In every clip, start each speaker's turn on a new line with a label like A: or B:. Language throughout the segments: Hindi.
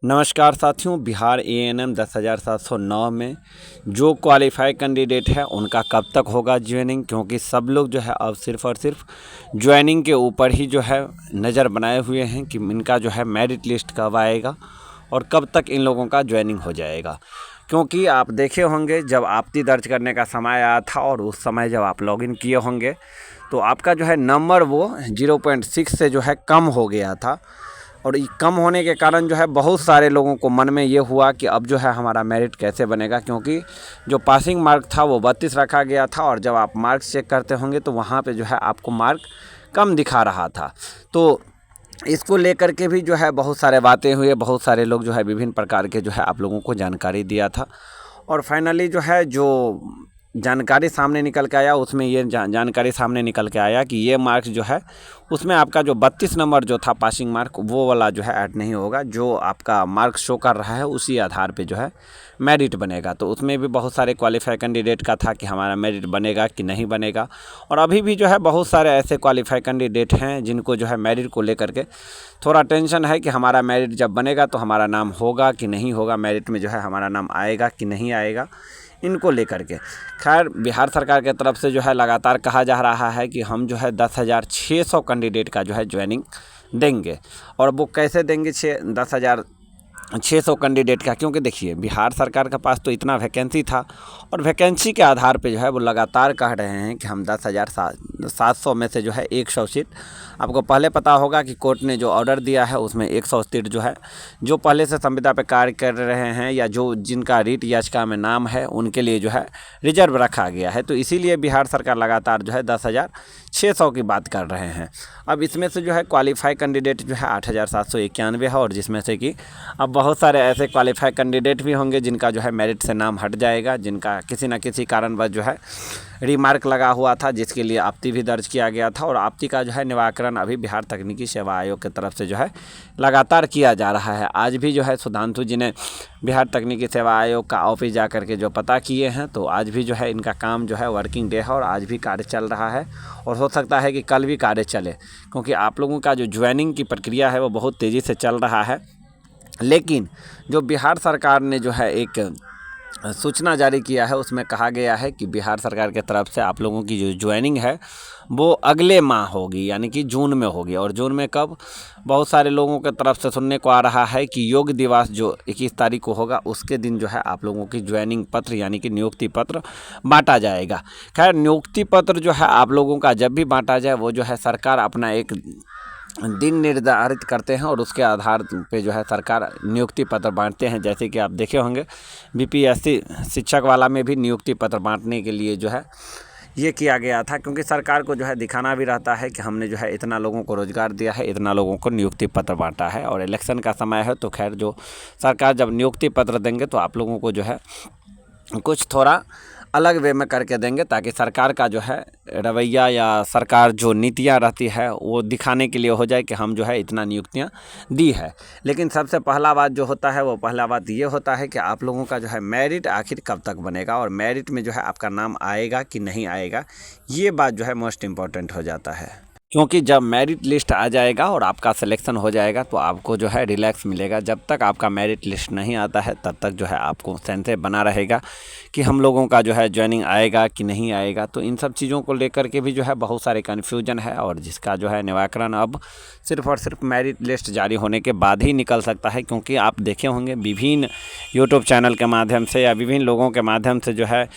A: नमस्कार साथियों, बिहार एएनएम 10,709 में जो क्वालिफाई कैंडिडेट है उनका कब तक होगा ज्वाइनिंग, क्योंकि सब लोग जो है अब सिर्फ़ और सिर्फ ज्वाइनिंग के ऊपर ही जो है नज़र बनाए हुए हैं कि इनका जो है मेरिट लिस्ट कब आएगा और कब तक इन लोगों का ज्वाइनिंग हो जाएगा। क्योंकि आप देखे होंगे जब आपत्ति दर्ज करने का समय आया था और उस समय जब आप लॉगिन किए होंगे तो आपका जो है नंबर वो 0.6 से जो है कम हो गया था। और ये कम होने के कारण जो है बहुत सारे लोगों को मन में ये हुआ कि अब जो है हमारा मेरिट कैसे बनेगा, क्योंकि जो पासिंग मार्क था वो 32 रखा गया था और जब आप मार्क्स चेक करते होंगे तो वहाँ पे जो है आपको मार्क कम दिखा रहा था। तो इसको लेकर के भी जो है बहुत सारे बातें हुई, बहुत सारे लोग जो है विभिन्न प्रकार के जो है आप लोगों को जानकारी दिया था। और फाइनली जो है जो जानकारी सामने निकल के आया उसमें ये जानकारी सामने निकल के आया कि ये मार्क्स जो है उसमें आपका जो 32 नंबर जो था पासिंग मार्क वो वाला जो है ऐड नहीं होगा। जो आपका मार्क शो कर रहा है उसी आधार पे जो है मेरिट बनेगा। तो उसमें भी बहुत सारे क्वालिफाई कैंडिडेट का था कि हमारा मेरिट बनेगा कि नहीं बनेगा। और अभी भी जो है बहुत सारे ऐसे क्वालिफाई कैंडिडेट हैं जिनको जो है मेरिट को लेकर के थोड़ा टेंशन है कि हमारा मेरिट जब बनेगा तो हमारा नाम होगा कि नहीं होगा, मेरिट में जो है हमारा नाम आएगा कि नहीं आएगा, इनको लेकर के। खैर, बिहार सरकार के तरफ से जो है लगातार कहा जा रहा है कि हम जो है 10,600 कैंडिडेट का जो है ज्वाइनिंग देंगे। और वो कैसे देंगे 10,600 कैंडिडेट का, क्योंकि देखिए बिहार सरकार के पास तो इतना वैकेंसी था और वैकेंसी के आधार पे जो है वो लगातार कह रहे हैं कि हम 10,700 में से जो है 100 सीट, आपको पहले पता होगा कि कोर्ट ने जो ऑर्डर दिया है उसमें 100 सीट जो है जो पहले से संविदा पे कार्य कर रहे हैं या जो जिनका रीट याचिका में नाम है उनके लिए जो है रिजर्व रखा गया है। तो इसीलिए बिहार सरकार लगातार जो है 10,600 की बात कर रहे हैं। अब इसमें से जो है क्वालिफाई कैंडिडेट जो है 8,791 है और जिसमें से कि अब बहुत सारे ऐसे क्वालिफाई कैंडिडेट भी होंगे जिनका जो है मेरिट से नाम हट जाएगा, जिनका किसी न किसी कारणवश जो है रिमार्क लगा हुआ था, जिसके लिए आपत्ति भी दर्ज किया गया था। और आपत्ति का जो है निराकरण अभी बिहार तकनीकी सेवा आयोग की तरफ से जो है लगातार किया जा रहा है। आज भी जो है सुधांशु जी ने बिहार तकनीकी सेवा आयोग का ऑफिस जा कर के जो पता किए हैं, तो आज भी जो है इनका काम जो है वर्किंग डे है और आज भी कार्य चल रहा है और हो सकता है कि कल भी कार्य चले, क्योंकि आप लोगों का जो ज्वाइनिंग की प्रक्रिया है वो बहुत तेज़ी से चल रहा है। लेकिन जो बिहार सरकार ने जो है एक सूचना जारी किया है उसमें कहा गया है कि बिहार सरकार की तरफ से आप लोगों की जो ज्वाइनिंग है वो अगले माह होगी, यानी कि जून में होगी। और जून में कब, बहुत सारे लोगों की तरफ से सुनने को आ रहा है कि योग दिवस जो 21 तारीख को होगा उसके दिन जो है आप लोगों की ज्वाइनिंग पत्र यानी कि नियुक्ति पत्र बांटा जाएगा। खैर, नियुक्ति पत्र जो है आप लोगों का जब भी बांटा जाए वो जो है सरकार अपना एक दिन निर्धारित करते हैं और उसके आधार पे जो है सरकार नियुक्ति पत्र बांटते हैं। जैसे कि आप देखे होंगे बीपीएससी शिक्षक वाला में भी नियुक्ति पत्र बांटने के लिए जो है ये किया गया था, क्योंकि सरकार को जो है दिखाना भी रहता है कि हमने जो है इतना लोगों को रोज़गार दिया है, इतना लोगों को नियुक्ति पत्र बांटा है। और इलेक्शन का समय है तो खैर जो सरकार जब नियुक्ति पत्र देंगे तो आप लोगों को जो है कुछ थोड़ा अलग वे में करके देंगे, ताकि सरकार का जो है रवैया या सरकार जो नीतियाँ रहती है वो दिखाने के लिए हो जाए कि हम जो है इतना नियुक्तियाँ दी है। लेकिन सबसे पहला बात जो होता है वो पहला बात ये होता है कि आप लोगों का जो है मेरिट आखिर कब तक बनेगा और मेरिट में जो है आपका नाम आएगा कि नहीं आएगा, ये बात जो है मोस्ट इम्पॉर्टेंट हो जाता है। क्योंकि जब मेरिट लिस्ट आ जाएगा और आपका सिलेक्शन हो जाएगा तो आपको जो है रिलैक्स मिलेगा। जब तक आपका मेरिट लिस्ट नहीं आता है तब तक जो है आपको संशय बना रहेगा कि हम लोगों का जो है ज्वाइनिंग आएगा कि नहीं आएगा। तो इन सब चीज़ों को लेकर के भी जो है बहुत सारे कन्फ्यूजन है और जिसका जो है निराकरण अब सिर्फ और सिर्फ मेरिट लिस्ट जारी होने के बाद ही निकल सकता है। क्योंकि आप देखे होंगे विभिन्न यूट्यूब चैनल के माध्यम से या विभिन्न लोगों के माध्यम से जो है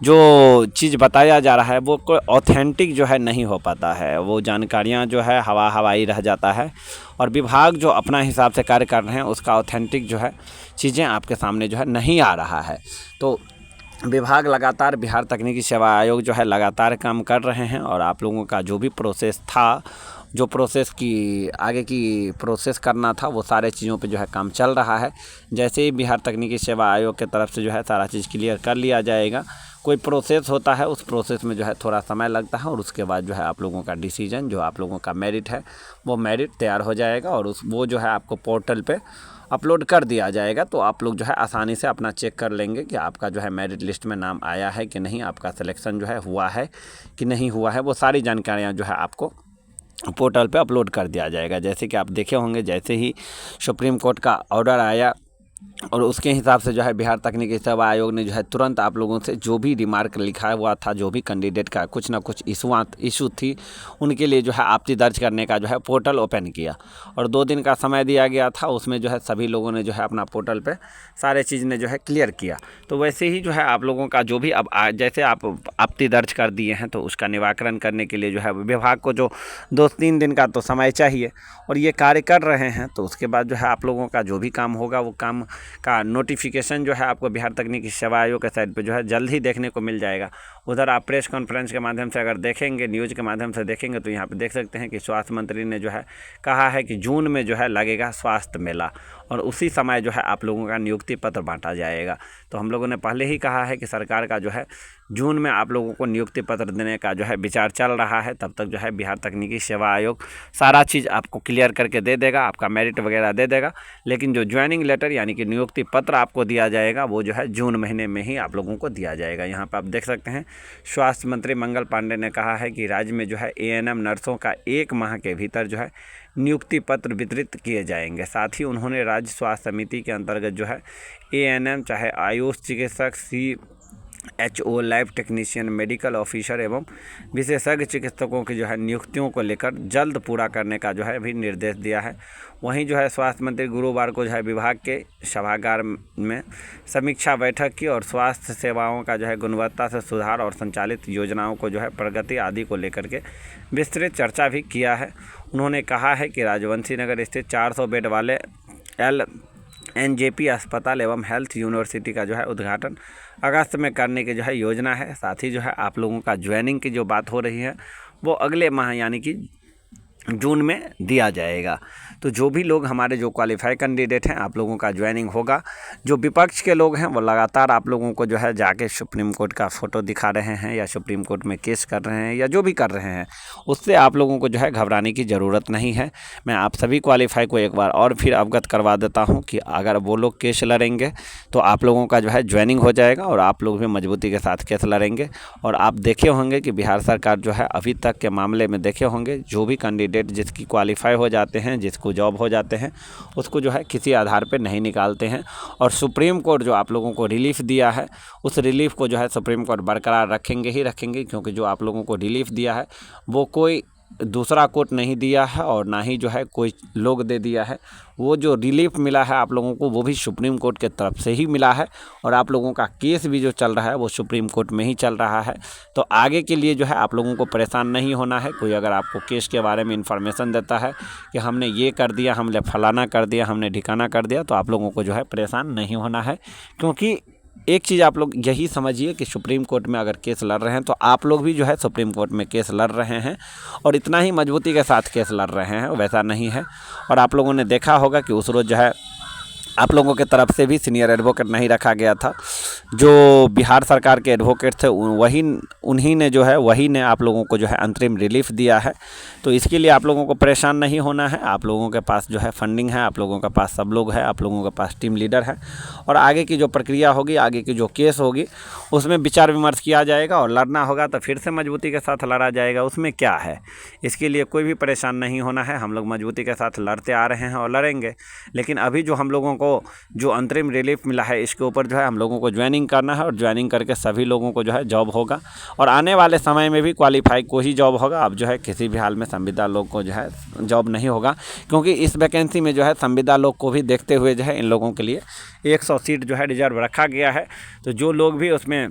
A: जो चीज़ बताया जा रहा है वो कोई ऑथेंटिक जो है नहीं हो पाता है, वो जानकारियाँ जो है हवाई रह जाता है। और विभाग जो अपना हिसाब से कार्य कर रहे हैं उसका ऑथेंटिक जो है चीज़ें आपके सामने जो है नहीं आ रहा है। तो विभाग लगातार, बिहार तकनीकी सेवा आयोग जो है लगातार काम कर रहे हैं और आप लोगों का जो भी प्रोसेस था, जो प्रोसेस की आगे की प्रोसेस करना था, वो सारे चीज़ों पे जो है काम चल रहा है। जैसे ही बिहार तकनीकी सेवा आयोग की तरफ से जो है सारा चीज़ क्लियर कर लिया जाएगा, कोई प्रोसेस होता है उस प्रोसेस में जो है थोड़ा समय लगता है और उसके बाद जो है आप लोगों का डिसीजन, जो आप लोगों का मेरिट है वो मेरिट तैयार हो जाएगा और वो जो है आपको पोर्टल पे अपलोड कर दिया जाएगा। तो आप लोग जो है आसानी से अपना चेक कर लेंगे कि आपका जो है मेरिट लिस्ट में नाम आया है कि नहीं, आपका सिलेक्शन जो है हुआ है कि नहीं हुआ है। वो सारी जानकारियाँ जो है आपको पोर्टल पे अपलोड कर दिया जाएगा। जैसे कि आप देखे होंगे, जैसे ही सुप्रीम कोर्ट का ऑर्डर आया और उसके हिसाब से जो है बिहार तकनीकी सेवा आयोग ने जो है तुरंत आप लोगों से जो भी रिमार्क लिखा हुआ था, जो भी कैंडिडेट का कुछ ना कुछ इशू थी, उनके लिए जो है आपत्ति दर्ज करने का जो है पोर्टल ओपन किया और 2 दिन का समय दिया गया था। उसमें जो है सभी लोगों ने जो है अपना पोर्टल पे सारे चीज़ ने जो है क्लियर किया। तो वैसे ही जो है आप लोगों का जो भी अब जैसे आप आपत्ति दर्ज कर दिए हैं तो उसका निराकरण करने के लिए जो है विभाग को जो 2-3 दिन का तो समय चाहिए और ये कार्य कर रहे हैं। तो उसके बाद जो है आप लोगों का जो भी काम होगा वो काम का नोटिफिकेशन जो है आपको बिहार तकनीकी सेवा आयोग के साइट पे जो है जल्द ही देखने को मिल जाएगा। उधर आप प्रेस कॉन्फ्रेंस के माध्यम से अगर देखेंगे, न्यूज़ के माध्यम से देखेंगे तो यहाँ पे देख सकते हैं कि स्वास्थ्य मंत्री ने जो है कहा है कि जून में जो है लगेगा स्वास्थ्य मेला और उसी समय जो है आप लोगों का नियुक्ति पत्र बांटा जाएगा। तो हम लोगों ने पहले ही कहा है कि सरकार का जो है जून में आप लोगों को नियुक्ति पत्र देने का जो है विचार चल रहा है। तब तक जो है बिहार तकनीकी सेवा आयोग सारा चीज़ आपको क्लियर करके दे देगा, आपका मेरिट वगैरह दे देगा। लेकिन जो ज्वाइनिंग लेटर यानी कि नियुक्ति पत्र आपको दिया जाएगा वो जो है जून महीने में ही आप लोगों को दिया जाएगा। यहाँ पर आप देख सकते हैं स्वास्थ्य मंत्री मंगल पांडे ने कहा है कि राज्य में जो है एएनएम नर्सों का 1 माह के भीतर जो है नियुक्ति पत्र वितरित किए जाएंगे। साथ ही उन्होंने राज्य स्वास्थ्य समिति के अंतर्गत जो है एएनएम चाहे आयुष चिकित्सक, CHO, lab technician, medical officer एवं विशेषज्ञ चिकित्सकों की जो है नियुक्तियों को लेकर जल्द पूरा करने का जो है भी निर्देश दिया है। वहीं जो है स्वास्थ्य मंत्री गुरुवार को जो है विभाग के सभागार में समीक्षा बैठक की और स्वास्थ्य सेवाओं का जो है गुणवत्ता से सुधार और संचालित योजनाओं को जो है प्रगति आदि को लेकर के विस्तृत चर्चा भी किया है। उन्होंने कहा है कि राजवंशी नगर स्थित 400 बेड वाले LNJP अस्पताल एवं हेल्थ यूनिवर्सिटी का जो है उद्घाटन अगस्त में करने की जो है योजना है। साथ ही जो है आप लोगों का ज्वाइनिंग की जो बात हो रही है वो अगले माह यानी कि जून में दिया जाएगा। तो जो भी लोग हमारे जो क्वालिफाई कैंडिडेट हैं आप लोगों का ज्वाइनिंग होगा। जो विपक्ष के लोग हैं वो लगातार आप लोगों को जो है जाके सुप्रीम कोर्ट का फ़ोटो दिखा रहे हैं या सुप्रीम कोर्ट में केस कर रहे हैं या जो भी कर रहे हैं, उससे आप लोगों को जो है घबराने की ज़रूरत नहीं है। मैं आप सभी क्वालिफाई को एक बार और फिर अवगत करवा देता हूँ कि अगर वो लोग केस लड़ेंगे तो आप लोगों का जो है ज्वाइनिंग हो जाएगा और आप लोग भी मजबूती के साथ केस लड़ेंगे। और आप देखे होंगे कि बिहार सरकार जो है अभी तक के मामले में देखे होंगे जो भी कैंडिडेट जिसकी क्वालिफाई हो जाते हैं, जिसको जॉब हो जाते हैं, उसको जो है किसी आधार पे नहीं निकालते हैं। और सुप्रीम कोर्ट जो आप लोगों को रिलीफ दिया है उस रिलीफ को जो है सुप्रीम कोर्ट बरकरार रखेंगे ही रखेंगे, क्योंकि जो आप लोगों को रिलीफ दिया है वो कोई दूसरा कोर्ट नहीं दिया है और ना ही जो है कोई लोग दे दिया है। वो जो रिलीफ मिला है आप लोगों को वो भी सुप्रीम कोर्ट के तरफ से ही मिला है और आप लोगों का केस भी जो चल रहा है वो सुप्रीम कोर्ट में ही चल रहा है। तो आगे के लिए जो है आप लोगों को परेशान नहीं होना है। कोई अगर आपको केस के बारे में इन्फॉर्मेशन देता है कि हमने ये कर दिया, हमने फलाना कर दिया, हमने ढिकाना कर दिया, तो आप लोगों को जो है परेशान नहीं होना है। क्योंकि एक चीज़ आप लोग यही समझिए कि सुप्रीम कोर्ट में अगर केस लड़ रहे हैं तो आप लोग भी जो है सुप्रीम कोर्ट में केस लड़ रहे हैं और इतना ही मजबूती के साथ केस लड़ रहे हैं, वैसा नहीं है। और आप लोगों ने देखा होगा कि उस रोज़ जो है आप लोगों के तरफ से भी सीनियर एडवोकेट नहीं रखा गया था। जो बिहार सरकार के एडवोकेट थे उन्हीं ने जो है वही ने आप लोगों को जो है अंतरिम रिलीफ दिया है। तो इसके लिए आप लोगों को परेशान नहीं होना है। आप लोगों के पास जो है फंडिंग है, आप लोगों के पास सब लोग है, आप लोगों के पास टीम लीडर है और आगे की जो प्रक्रिया होगी, आगे की जो केस होगी उसमें विचार विमर्श किया जाएगा और लड़ना होगा तो फिर से मजबूती के साथ लड़ा जाएगा। उसमें क्या है, इसके लिए कोई भी परेशान नहीं होना है। हम लोग मजबूती के साथ लड़ते आ रहे हैं और लड़ेंगे। लेकिन अभी जो हम लोगों को जो अंतरिम रिलीफ मिला है इसके ऊपर जो है हम लोगों को ज्वाइनिंग करना है और ज्वाइनिंग करके सभी लोगों को जो है जॉब होगा और आने वाले समय में भी क्वालिफाई को ही जॉब होगा। अब जो है किसी भी हाल में संविदा लोग को जो है जॉब नहीं होगा, क्योंकि इस वैकेंसी में जो है संविदा लोग को भी देखते हुए जो है इन लोगों के लिए 100 सीट जो है रिजर्व रखा गया है। तो जो लोग भी उसमें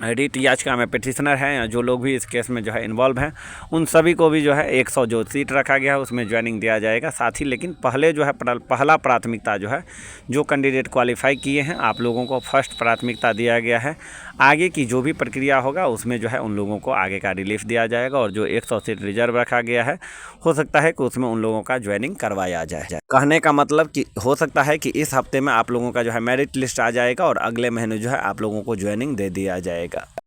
A: रिट याचिका में पिटिशनर हैं या जो लोग भी इस केस में जो है इन्वॉल्व हैं उन सभी को भी जो है 100 जो सीट रखा गया है उसमें ज्वाइनिंग दिया जाएगा। साथ ही लेकिन पहले जो है पहला प्राथमिकता जो है जो कैंडिडेट क्वालिफाई किए हैं आप लोगों को फर्स्ट प्राथमिकता दिया गया है। आगे की जो भी प्रक्रिया होगा उसमें जो है उन लोगों को आगे का रिलीफ दिया जाएगा और जो 100 सीट रिजर्व रखा गया है हो सकता है कि उसमें उन लोगों का ज्वाइनिंग करवाया जाए। कहने का मतलब कि हो सकता है कि इस हफ्ते में आप लोगों का जो है मेरिट लिस्ट आ जाएगा और अगले महीने जो है आप लोगों को ज्वाइनिंग दे दिया जाएगा।